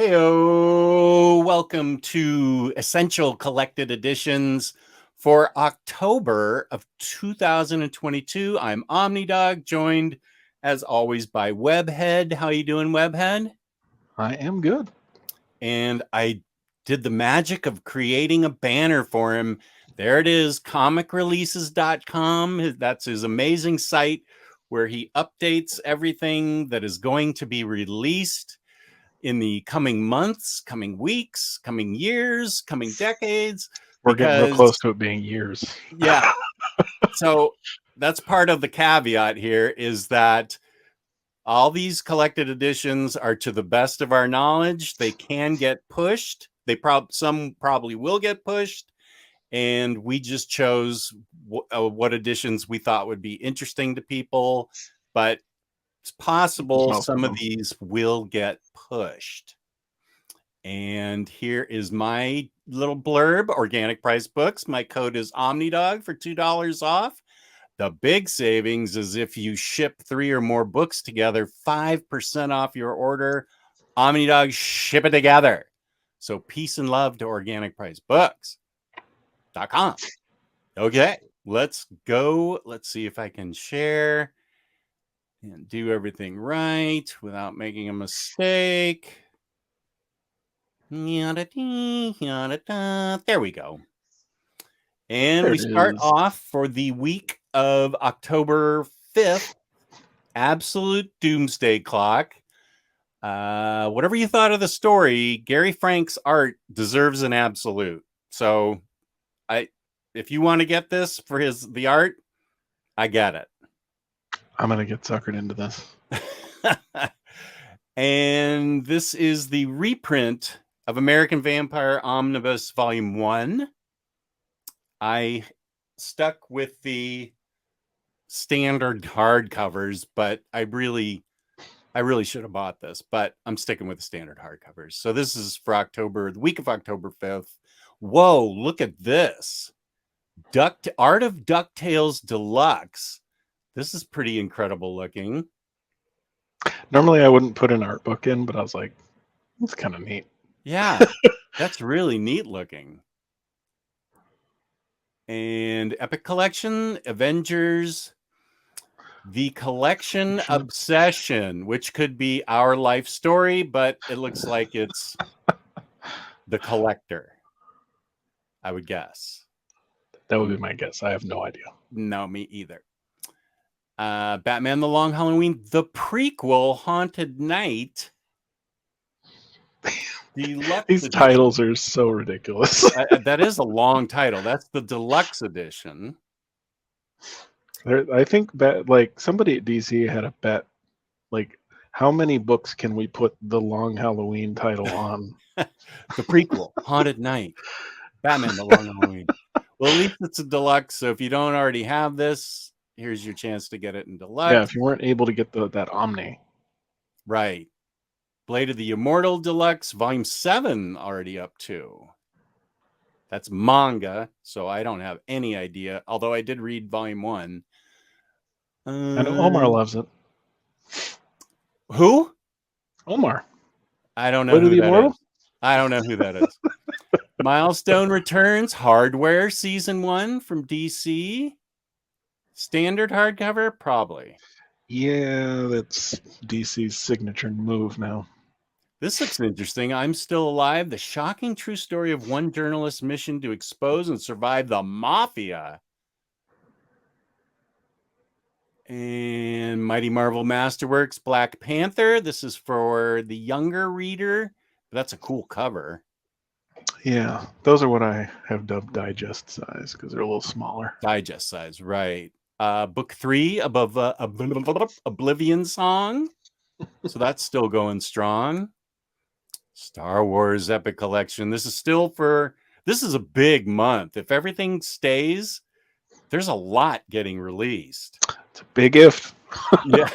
Heyo, welcome to Essential Collected Editions for October of 2022. I'm Omnidog, joined as always by Webhead. How you doing, Webhead? I am good. And I did the magic of creating a banner for him. There it is, comicreleases.com. That's his amazing site where he updates everything that is going to be released in the coming months, coming weeks, coming years, coming decades. We're getting real close to it being years. Yeah. So that's part of the caveat here, is that all these collected editions are to the best of our knowledge. They can get pushed. Some probably will get pushed. And we just chose what editions we thought would be interesting to people. But it's possible some of these will get pushed. And here is my little blurb. Organic Price Books. My code is Omnidog for $2 off. The big savings is if you ship 3 or more books together, 5% off your order. Omnidog, ship it together. So peace and love to organicpricebooks.com. Okay, let's go. Let's see if I can share and do everything right without making a mistake. There we go. And we start off for the week of October 5th, Absolute Doomsday Clock. Whatever you thought of the story, Gary Frank's art deserves an absolute. So if you want to get this for the art, I get it. I'm going to get suckered into this. And this is the reprint of American Vampire Omnibus Volume 1. I stuck with the standard hardcovers, but I really should have bought this, but I'm sticking with the standard hardcovers. So this is for the week of October 5th. Whoa, look at this. Art of DuckTales Deluxe. This is pretty incredible looking. Normally I wouldn't put an art book in, but I was like, it's kind of neat. Yeah, that's really neat looking. And Epic Collection, Avengers, The Collection Obsession, which could be our life story, but it looks like it's The Collector, I would guess. That would be my guess. I have no idea. No, me either. Batman The Long Halloween, the prequel, Haunted Night. These titles are so ridiculous. That is a long title. That's the deluxe edition. I think somebody at DC had a bet, like, how many books can we put the Long Halloween title on? The prequel, Haunted Night, Batman The Long Halloween. Well, at least it's a deluxe, so if you don't already have this, here's your chance to get it in deluxe. Yeah, if you weren't able to get that Omni. Right. Blade of the Immortal Deluxe, Volume 7 already up to. That's manga, so I don't have any idea, although I did read Volume 1. I know Omar loves it. Who? Omar. I don't know who that is. I don't know who that is. Milestone Returns, Hardware, Season 1 from DC. Standard hardcover? Probably. Yeah, that's DC's signature move now. This looks interesting. I'm Still Alive, the shocking true story of one journalist's mission to expose and survive the mafia. And Mighty Marvel Masterworks, Black Panther. This is for the younger reader. That's a cool cover. Yeah, those are what I have dubbed digest size because they're a little smaller. Digest size, right. Book 3, above Oblivion Song. So that's still going strong. Star Wars Epic Collection. This is a big month. If everything stays, there's a lot getting released. It's a big if. Yeah.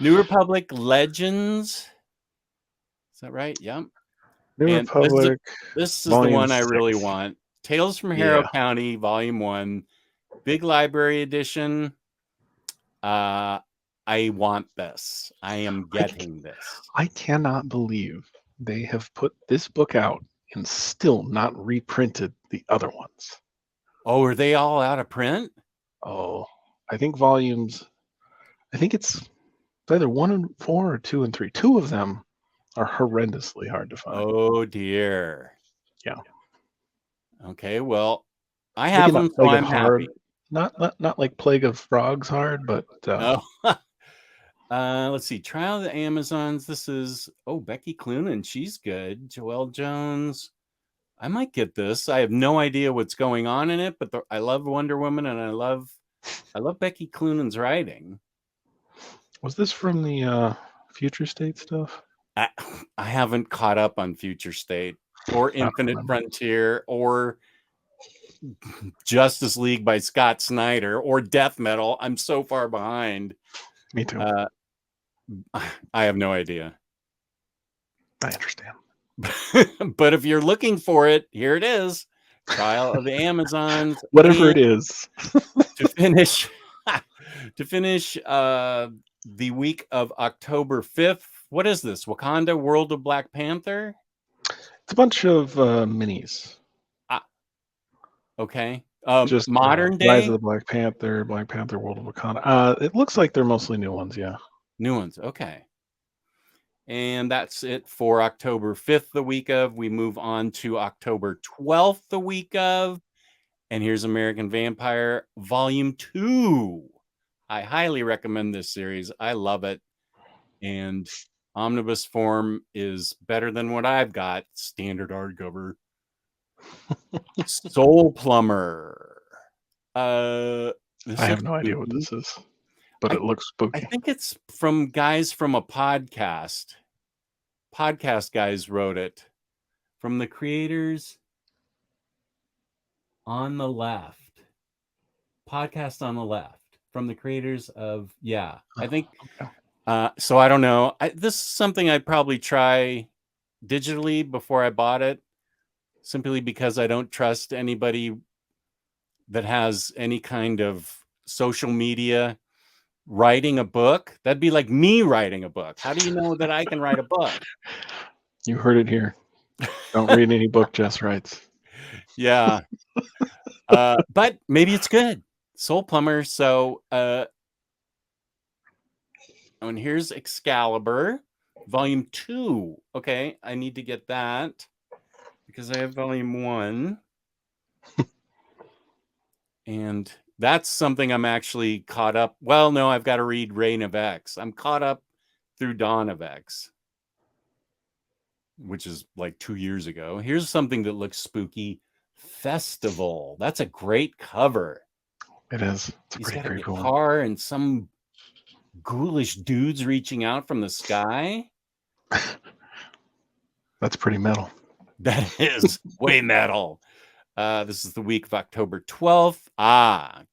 New Republic Legends. Is that right? Yep. New Republic. This is the one I really want. Tales from Harrow County, Volume 1. Big Library Edition. I want this. I am getting this. I cannot believe they have put this book out and still not reprinted the other ones. Oh, are they all out of print? Oh, I think it's either 1 and 4 or 2 and 3. Two of them are horrendously hard to find. Oh dear. Yeah. Okay, well, I Maybe have not them, so Plague of I'm Hard, happy. not like Plague of Frogs hard, but Oh. Let's see. Trial of the Amazons. This is Becky Cloonan. She's good. Joelle Jones. I might get this. I have no idea what's going on in it, but I love Wonder Woman, and I love Becky Cloonan's writing. was this from the Future State stuff? I haven't caught up on Future State or Infinite Frontier or Justice League by Scott Snyder or Death Metal. I'm so far behind. Me too. I have no idea. I understand. But if you're looking for it, here it is. Trial of the Amazons. Whatever it is. to finish the week of October 5th. What is this? Wakanda World of Black Panther? It's a bunch of minis. Okay. Just modern day? Rise of the Black Panther World of Wakanda. It looks like they're mostly new ones, yeah. New ones, okay. And that's it for October 5th, the week of. We move on to October 12th, the week of. And here's American Vampire Volume 2. I highly recommend this series. I love it. And omnibus form is better than what I've got. Standard hardcover. Soul Plumber. I have no idea what this is, but it looks spooky. I think it's from guys from a podcast. Podcast guys wrote it. From the creators on the left. Podcast on the left. From the creators of, I think. Okay. So I don't know. This is something I'd probably try digitally before I bought it, simply because I don't trust anybody that has any kind of social media writing a book. That'd be like me writing a book. How do you know that I can write a book? You heard it here. Don't read any book Jess writes. Yeah. But maybe it's good. Soul Plumber. So, and here's Excalibur, Volume 2. Okay, I need to get that because I have Volume 1. And that's something I'm actually caught up. Well, no, I've got to read Reign of X. I'm caught up through Dawn of X, which is like 2 years ago. Here's something that looks spooky. Festival. That's a great cover. It is. It's He's got a cool. guitar and some ghoulish dudes reaching out from the sky. That's pretty metal. That is way metal. This is the week of October 12th.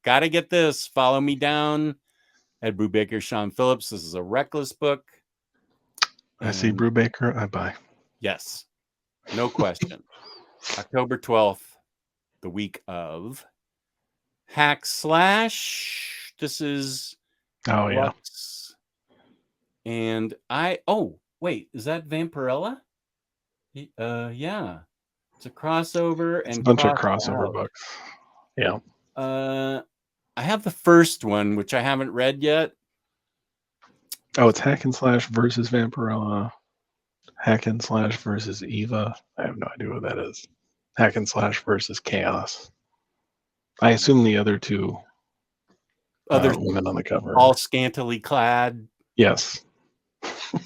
Gotta get this. Follow Me Down. Ed Brubaker, Sean Phillips. This is a Reckless book. I see Brubaker, I buy. Yes. No question. October 12th, the week of Hack Slash. This is Lux. And wait, is that Vampirella? Yeah. It's a crossover and a bunch of crossover books. Yeah. I have the first one, which I haven't read yet. Oh, it's Hack and Slash versus Vampirella. Hack and Slash versus Eva. I have no idea what that is. Hack and Slash versus Chaos. I assume the other two women on the cover. All scantily clad. Yes.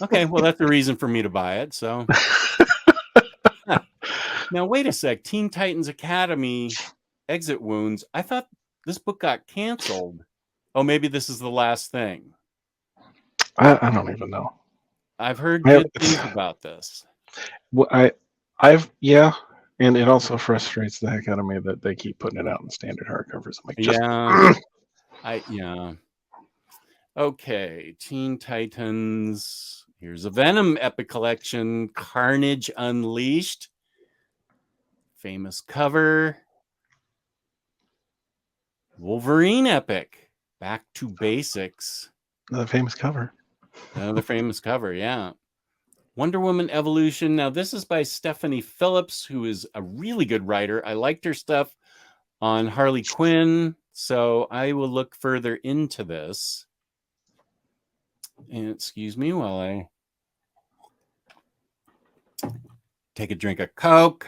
Okay, well, that's the reason for me to buy it. So now, wait a sec. Teen Titans Academy Exit Wounds. I thought this book got canceled. Oh, maybe this is the last thing. I don't even know. I've heard good things about this. Well, and it also frustrates the heck out of me that they keep putting it out in standard hardcovers. I'm like, yeah. Okay, Teen Titans. Here's a Venom Epic Collection, Carnage Unleashed. Famous cover. Wolverine Epic, Back to Basics. Another famous cover. Another famous cover, yeah. Wonder Woman Evolution. Now, this is by Stephanie Phillips, who is a really good writer. I liked her stuff on Harley Quinn, so I will look further into this. And excuse me while I take a drink of Coke.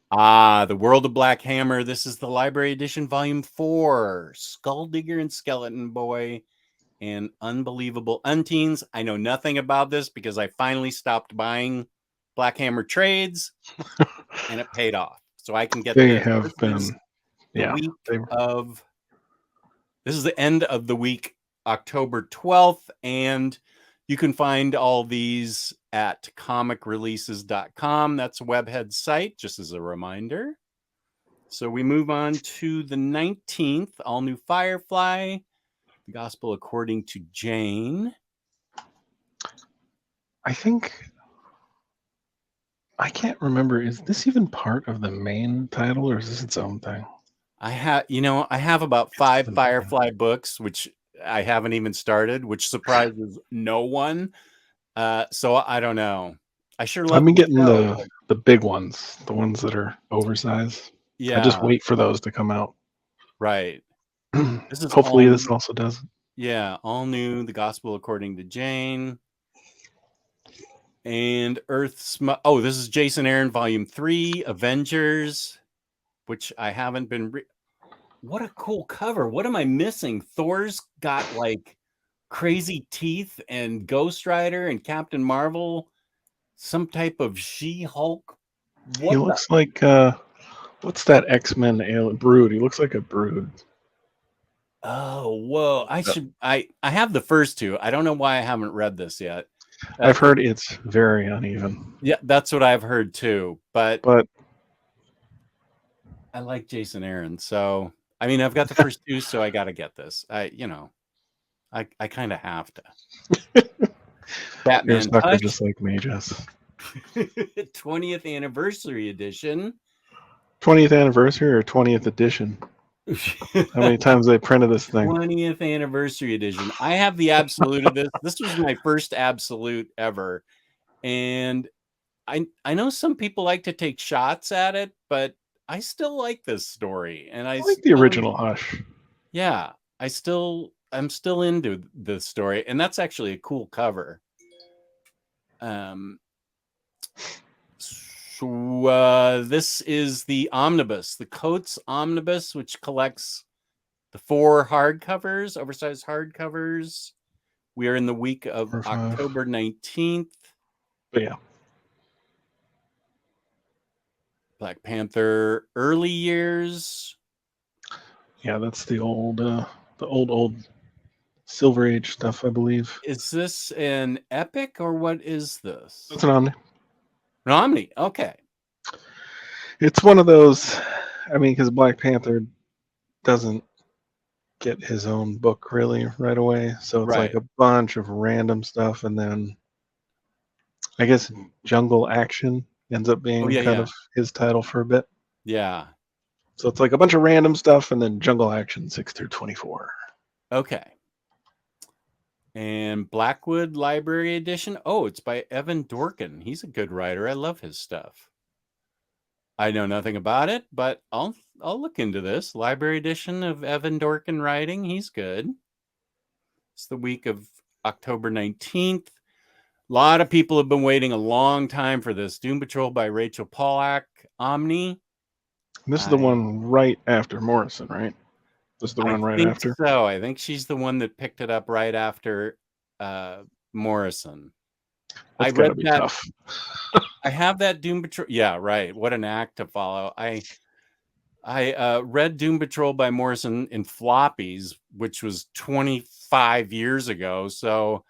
The World of Black Hammer. This is the Library Edition, Volume 4. Skulldigger and Skeleton Boy and Unbelievable Unteens. I know nothing about this because I finally stopped buying Black Hammer trades, and it paid off. So I can get They this. have This been, is the yeah. week of. This is the end of the week, October 12th, and you can find all these at comicreleases.com. That's a webhead site, just as a reminder. So we move on to the 19th, all new Firefly, the Gospel According to Jane. I think, I can't remember, is this even part of the main title or is this its own thing? I have about 5 Firefly books, which I haven't even started, which surprises no one. So I don't know. I sure love. I've been getting the big ones, the ones that are oversized. Yeah, I just wait for those to come out. right. This is Hopefully this also does. Yeah, all new. The Gospel According to Jane. And Earth's. Oh, this is Jason Aaron, Volume 3, Avengers, which I haven't been. What a cool cover. What am I missing? Thor's got like crazy teeth, and Ghost Rider and Captain Marvel, some type of She-Hulk. He looks like, what's that X-Men alien? Brood. He looks like a Brood. Oh, whoa. I have the first two. I don't know why I haven't read this yet. I've heard it's very uneven. Yeah, that's what I've heard too. But I like Jason Aaron, so I mean, I've got the first two, so I got to get this. I kind of have to. Batman You're a sucker just like me, Jess. 20th anniversary edition. 20th anniversary or 20th edition? How many times they printed this thing? 20th anniversary edition. I have the absolute of this. This was my first absolute ever. And I know some people like to take shots at it, but I still like this story. And I like the original Hush. Yeah, I'm still into the story, and that's actually a cool cover. So this is the Omnibus, the Coates Omnibus, which collects the 4 hardcovers, oversized hardcovers. We are in the week of October 19th. But yeah. Black Panther early years. Yeah, that's the old Silver Age stuff, I believe. Is this an epic or what is this? It's an Omni. An Omni, okay. It's one of those, I mean, because Black Panther doesn't get his own book really right away. So it's like a bunch of random stuff. And then I guess Jungle Action ends up being kind of his title for a bit. Yeah. So it's like a bunch of random stuff and then Jungle Action 6 through 24. Okay. And Blackwood Library Edition. Oh, it's by Evan Dorkin. He's a good writer. I love his stuff. I know nothing about it, but I'll look into this. Library Edition of Evan Dorkin writing. He's good. It's the week of October 19th. A lot of people have been waiting a long time for this. Doom Patrol by Rachel Pollack, Omni. This is the one right after Morrison, right? This is the one right after? So I think she's the one that picked it up right after Morrison. That's gotta be tough. I have that Doom Patrol. Yeah, right. What an act to follow. I read Doom Patrol by Morrison in floppies, which was 25 years ago. So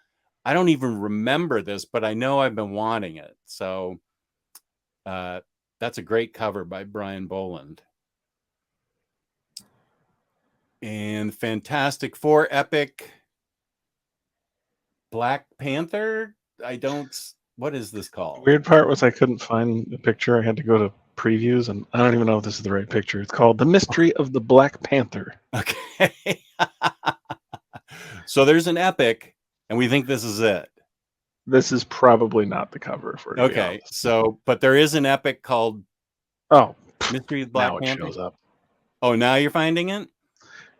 I don't even remember this, but I know I've been wanting it. So that's a great cover by Brian Boland. And Fantastic Four Epic Black Panther. What is this called? The weird part was I couldn't find a picture. I had to go to previews, and I don't even know if this is the right picture. It's called The Mystery of the Black Panther. Okay. So there's an epic, and we think this is it. This is probably not the cover for it. Okay, so but there is an epic called Mystery of the Black now it Panther. shows up. Oh, now you're finding it?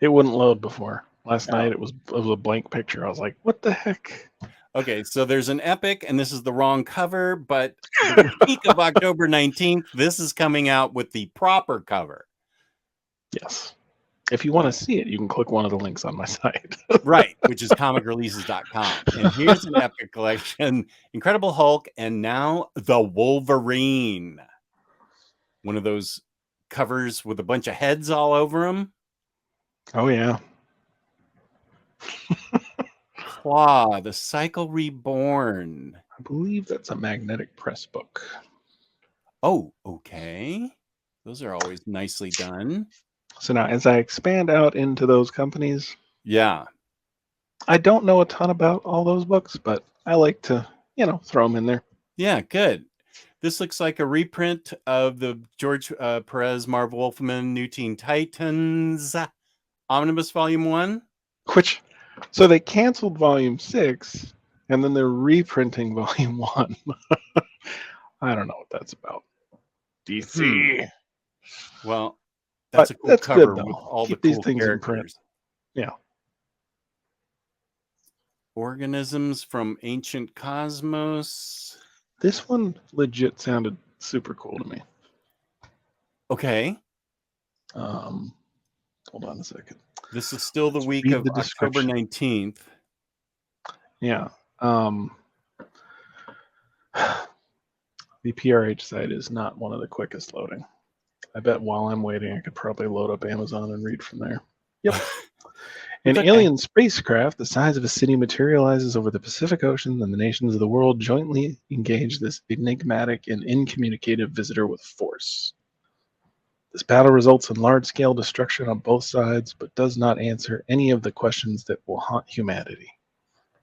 It wouldn't load before. Last night it was a blank picture. I was like, what the heck? Okay, so there's an epic, and this is the wrong cover, but the week of October 19th, this is coming out with the proper cover. Yes. If you want to see it, you can click one of the links on my site. Right, which is comicreleases.com. And here's an epic collection, Incredible Hulk, and now the Wolverine. One of those covers with a bunch of heads all over them. Oh, yeah. Claw, the Cycle Reborn. I believe that's a magnetic press book. Oh, okay. Those are always nicely done. So now, as I expand out into those companies, yeah, I don't know a ton about all those books, but I like to, throw them in there. Yeah, good. This looks like a reprint of the George Perez, Marv Wolfman, New Teen Titans Omnibus Volume 1. So they canceled Volume 6, and then they're reprinting Volume 1. I don't know what that's about. DC. Well, that's a cool cover good, with all Keep the these cool things characters. in print. Yeah. Organisms from Ancient Cosmos. This one legit sounded super cool to me. Okay. Hold on a second. This is still the week of October 19th. Yeah. The PRH site is not one of the quickest loading. I bet while I'm waiting, I could probably load up Amazon and read from there. Yep. An alien spacecraft the size of a city materializes over the Pacific Ocean, and the nations of the world jointly engage this enigmatic and incommunicative visitor with force. This battle results in large-scale destruction on both sides, but does not answer any of the questions that will haunt humanity.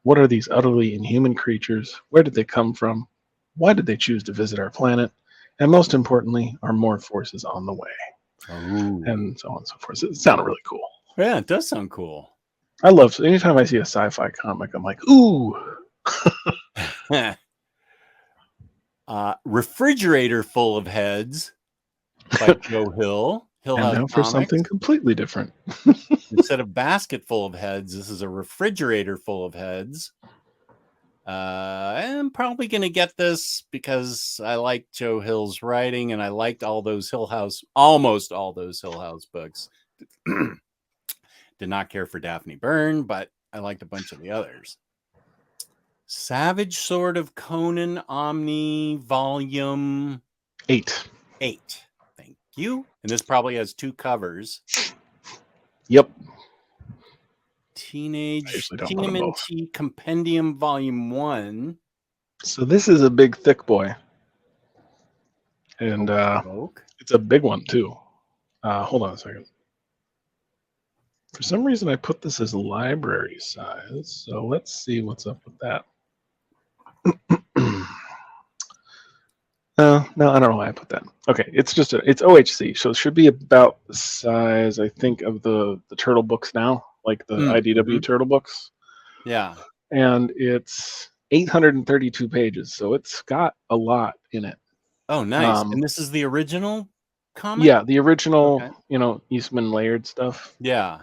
What are these utterly inhuman creatures? Where did they come from? Why did they choose to visit our planet? And most importantly, are more forces on the way? Ooh. And so on and so forth. It sounded really cool. Yeah, it does sound cool. I love, anytime I see a sci-fi comic, I'm like, ooh. Refrigerator Full of Heads by Joe Hill. Hill and House now for Comics. something completely different. Instead of basket full of heads, this is a refrigerator full of heads. I'm probably going to get this because I like Joe Hill's writing, and I liked almost all those Hill House books. Did not care for Daphne Byrne, but I liked a bunch of the others. Savage Sword of Conan Omni Volume 8. Thank you. And this probably has 2 covers. Yep. Teenage TMNT Compendium Volume 1. So this is a big, thick boy. And it's a big one, too. Hold on a second. For some reason, I put this as library size. So let's see what's up with that. No, I don't know why I put that. Okay, it's OHC, so it should be about the size, I think, of the turtle books now, like the IDW turtle books. Yeah. And it's 832 pages, so it's got a lot in it. Oh, nice. And this is the original comic? Yeah, the original, Eastman layered stuff. Yeah.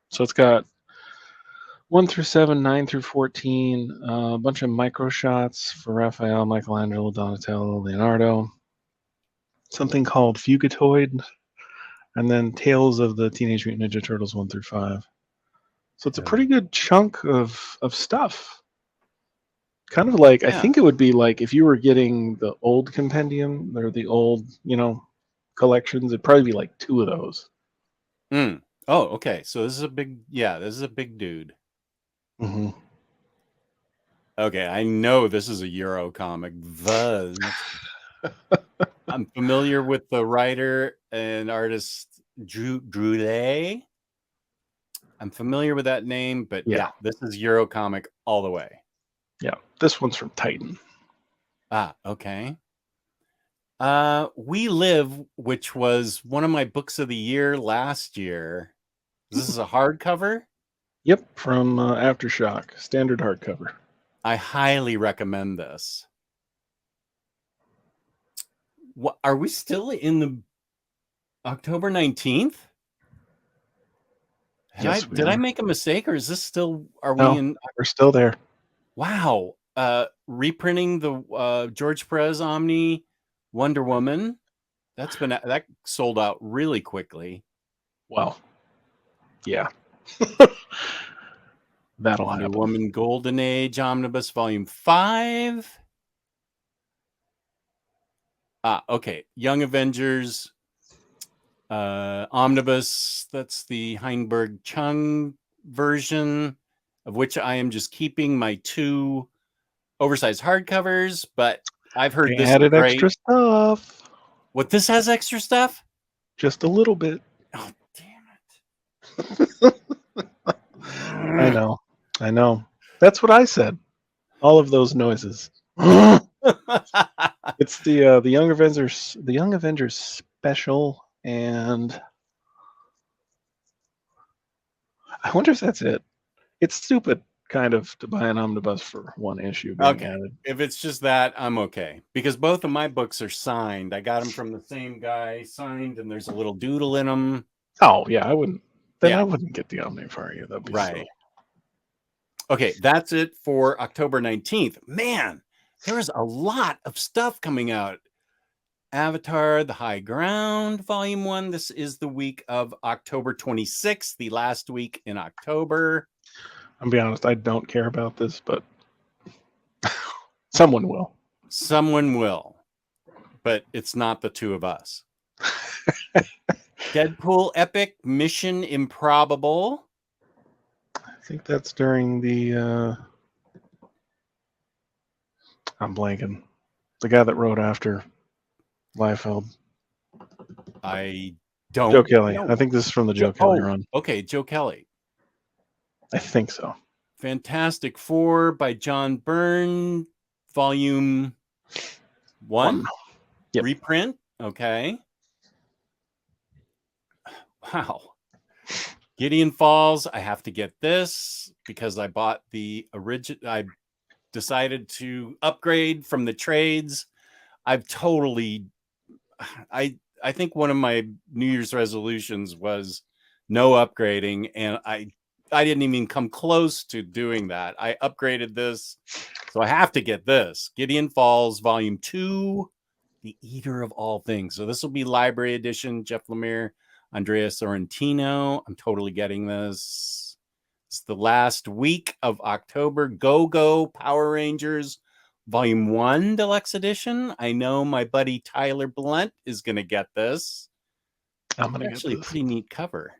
So it's got 1 through 7, 9 through 14, a bunch of micro shots for Raphael, Michelangelo, Donatello, Leonardo. Something called Fugitoid, and then Tales of the Teenage Mutant Ninja Turtles 1 through 5. So it's a pretty good chunk of stuff. Kind of like, I think it would be like if you were getting the old compendium or the old, collections, it'd probably be like 2 of those. Oh, okay. So this is a big dude. Mm-hmm. Okay, I know this is a Euro comic. Vuz. I'm familiar with the writer and artist Drew Lay. I'm familiar with that name, but yeah, this is Euro comic all the way. Yeah, this one's from Titan. Ah, okay. We Live, which was one of my books of the year last year. This is a hardcover? Yep, from Aftershock, standard hardcover. I highly recommend this. What, are we still in the October 19th? Yes, we Did I are. make a mistake, or is this still, are we No, in? we're still there. Wow. Reprinting the George Perez Omni Wonder Woman. That sold out really quickly. Well, yeah. That'll Wonder happen. Woman Golden Age Omnibus Volume 5. Okay. Young Avengers Omnibus. That's the Heinberg Chung version, of which I am just keeping my 2 oversized hardcovers, but I've heard They this is added great. extra stuff. What, this has extra stuff? Just a little bit. Oh, damn I it. know. I know. That's what I said. All of those noises. It's the Young Avengers special, and I wonder if that's it. It's stupid, kind of, to buy an omnibus for one issue being Okay. added. If it's just that, I'm okay. Because both of my books are signed. I got them from the same guy, signed, and there's a little doodle in them. Oh yeah, I wouldn't. Then Yeah. I wouldn't get the Omni for you. That'd be Right. silly. Okay, that's it for October 19th. Man, there is a lot of stuff coming out. Avatar, The High Ground, Volume 1. This is the week of October 26th, the last week in October. I'll be honest, I don't care about this, but someone will. Someone will, but it's not the two of us. Deadpool Epic Mission Improbable. I think that's during the. I'm blanking. The guy that wrote after Liefeld. I don't Joe Kelly. know. I think this is from the Joe Kelly run. Okay, Joe Kelly. I think so. Fantastic Four by John Byrne, Volume 1. Yep. Reprint. Okay. Wow. Gideon Falls. I have to get this because I bought the original. I decided to upgrade from the trades. I've totally. I think one of my New Year's resolutions was no upgrading, and I didn't even come close to doing that. I upgraded this, so I have to get this. Gideon Falls, Volume 2, The Eater of All Things. So this will be library edition. Jeff Lemire, Andrea Sorrentino. I'm totally getting this. It's the last week of October. Go Power Rangers, Volume 1 Deluxe Edition. I know my buddy Tyler Blunt is going to get this. I'm going to Actually, get this. A pretty neat cover.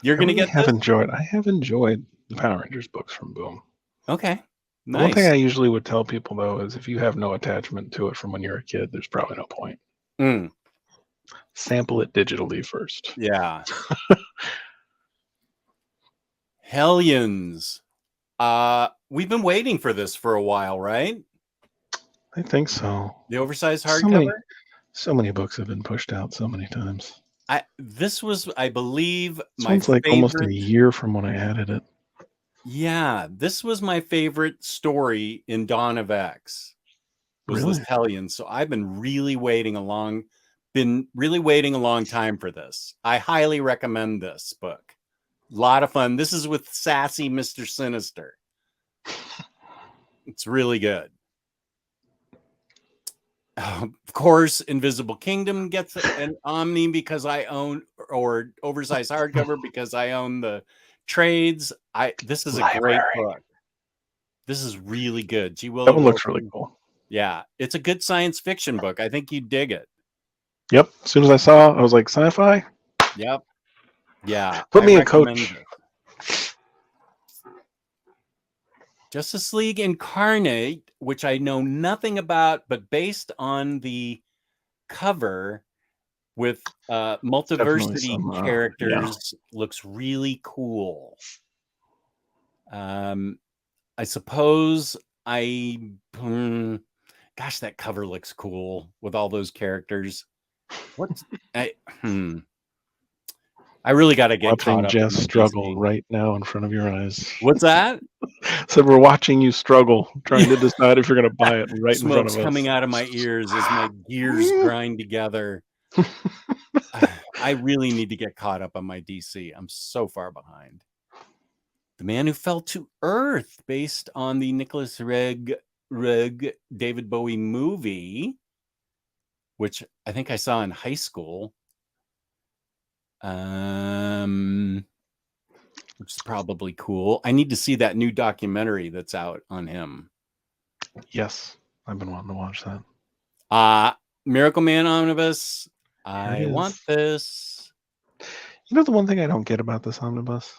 You're I going to really get have this? enjoyed. I have enjoyed the Power Rangers books from Boom. Okay. The one thing Nice. I usually would tell people though is if you have no attachment to it from when you're a kid, there's probably no point. Sample it digitally first. Yeah. Hellions. We've been waiting for this for a while, right? I think so. The oversized hardcover. So many books have been pushed out so many times. This was, I believe, This my one's like favorite. almost a year from when I added it. Yeah, this was my favorite story in Dawn of X. Was Really? this Hellions? So I've been really waiting a long time for this. I highly recommend this book. A lot of fun. This is with sassy Mr. Sinister. It's really good. Of course, Invisible Kingdom gets an Omni because I own, or oversized hardcover because I own the trades. This is a great book. This is really good. G. Willow That one looks Wilson. really cool. Yeah, it's a good science fiction book. I think you'd dig it. Yep. As soon as I saw, I was like, sci-fi. Yep. Yeah. Put me in Coach. Justice League Incarnate, which I know nothing about, but based on the cover with multiversity characters, looks really cool. I suppose gosh, that cover looks cool with all those characters. I really got to get caught Watching up Jess on my struggle DC. right now in front of your eyes. What's that? So we're watching you struggle, trying to decide if you're going to buy it right in front Smoke's of us. coming out of my ears as my gears grind together. I really need to get caught up on my DC. I'm so far behind. The Man Who Fell to Earth, based on the Nicholas Reg David Bowie movie, which I think I saw in high school. Which is probably cool. I need to see that new documentary that's out on him. Yes, I've been wanting to watch that. Miracle Man Omnibus. I is. want this. You know the one thing I don't get about this omnibus?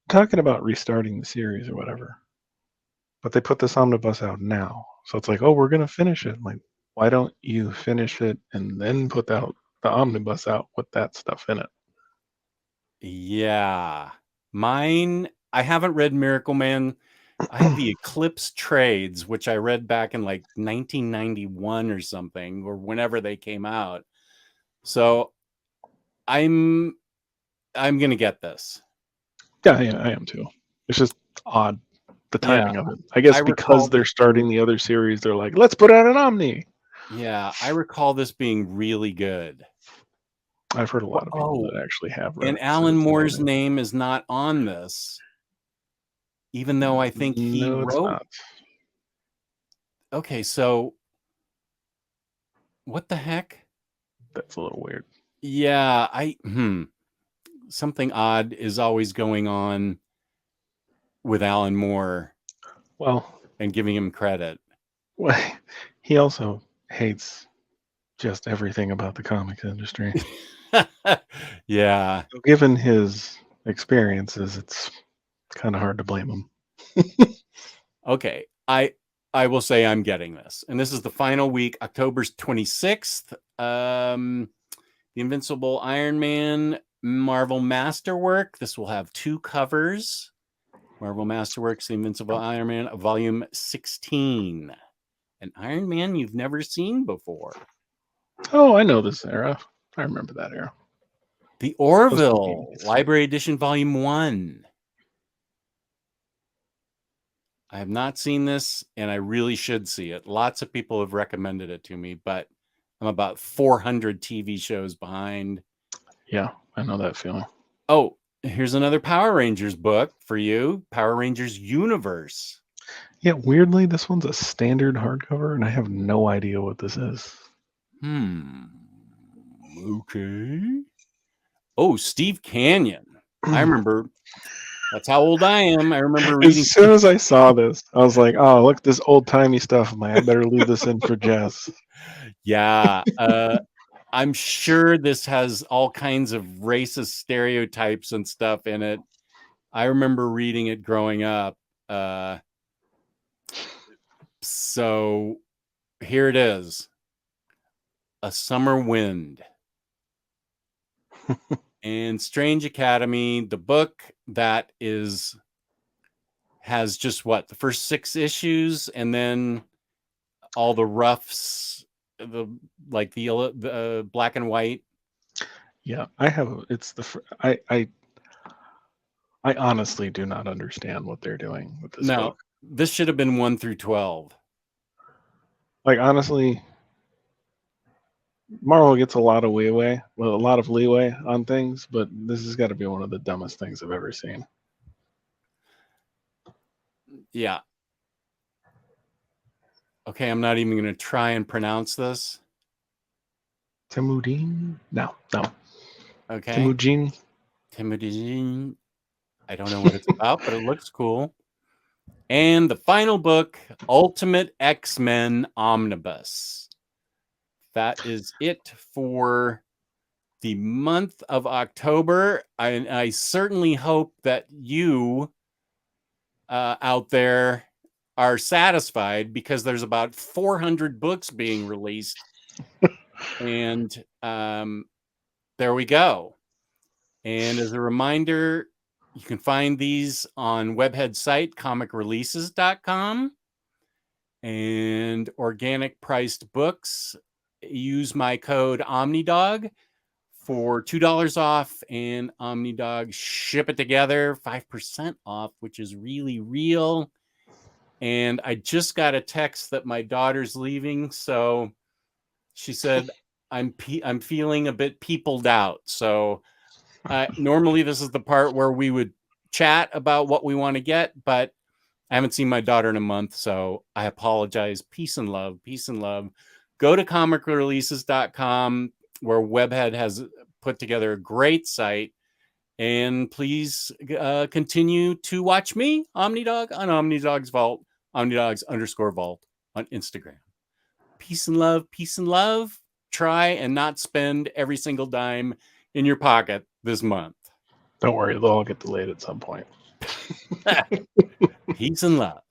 Talking about restarting the series or whatever. But they put this omnibus out now. So it's like, oh, we're going to finish it. I'm like, why don't you finish it and then put out the omnibus out with that stuff in it? Yeah. Mine, I haven't read Miracle Man. I have the Eclipse Trades, which I read back in like 1991 or something, or whenever they came out. So I'm gonna get this. Yeah, I am too. It's just odd, the timing of it. I guess because they're starting the other series, they're like, let's put out an Omni. Yeah, I recall this being really good. I've heard a lot of people that actually have read and it. Alan Moore's name is not on this, even though I think he wrote. It's not. Okay, so what the heck? That's a little weird. Yeah, something odd is always going on with Alan Moore. Well, and giving him credit. Well, he also hates just everything about the comics industry. Yeah. So given his experiences, it's kind of hard to blame him. Okay. I will say I'm getting this. And this is the final week, October 26th. The Invincible Iron Man Marvel Masterwork. This will have 2 covers. Marvel Masterworks, The Invincible Iron Man, Volume 16. An Iron Man you've never seen before. Oh, I know this era. I remember that era. The Orville, Library Edition, Volume 1. I have not seen this, and I really should see it. Lots of people have recommended it to me, but I'm about 400 TV shows behind. Yeah, I know that feeling. Oh, here's another Power Rangers book for you. Power Rangers Universe. Yeah, weirdly, this one's a standard hardcover, and I have no idea what this is. Okay. Oh, Steve Canyon. I remember. That's how old I am. I remember reading. As soon as I saw this, I was like, oh, look, this old-timey stuff. I better leave this in for Jess. Yeah. I'm sure this has all kinds of racist stereotypes and stuff in it. I remember reading it growing up. So here it is. A Summer Wind. And Strange Academy, the book that has just the first 6 issues, and then all the roughs, the black and white. Yeah, I have. It's I honestly do not understand what they're doing with this book. This should have been 1 through 12. Like, honestly, Marvel gets a lot of leeway on things, but this has got to be one of the dumbest things I've ever seen. Yeah. Okay, I'm not even going to try and pronounce this. Temujin? No. Okay. Temujin. I don't know what it's about, but it looks cool. And the final book, Ultimate X-Men Omnibus. That is it for the month of October. I certainly hope that you out there are satisfied, because there's about 400 books being released. And there we go. And as a reminder, you can find these on Webhead site, comicreleases.com, and organic priced books. Use my code Omnidog for $2 off, and Omnidog ship it together 5% off, which is really real. And I just got a text that my daughter's leaving, so she said I'm feeling a bit peopled out. So normally this is the part where we would chat about what we want to get, but I haven't seen my daughter in a month, so I apologize. Peace and love. Peace and love. Go to comicreleases.com, where Webhead has put together a great site. And please continue to watch me, Omnidog, on Omnidog's Vault, Omnidogs_vault on Instagram. Peace and love. Peace and love. Try and not spend every single dime in your pocket this month. Don't worry, they'll all get delayed at some point. Peace and love.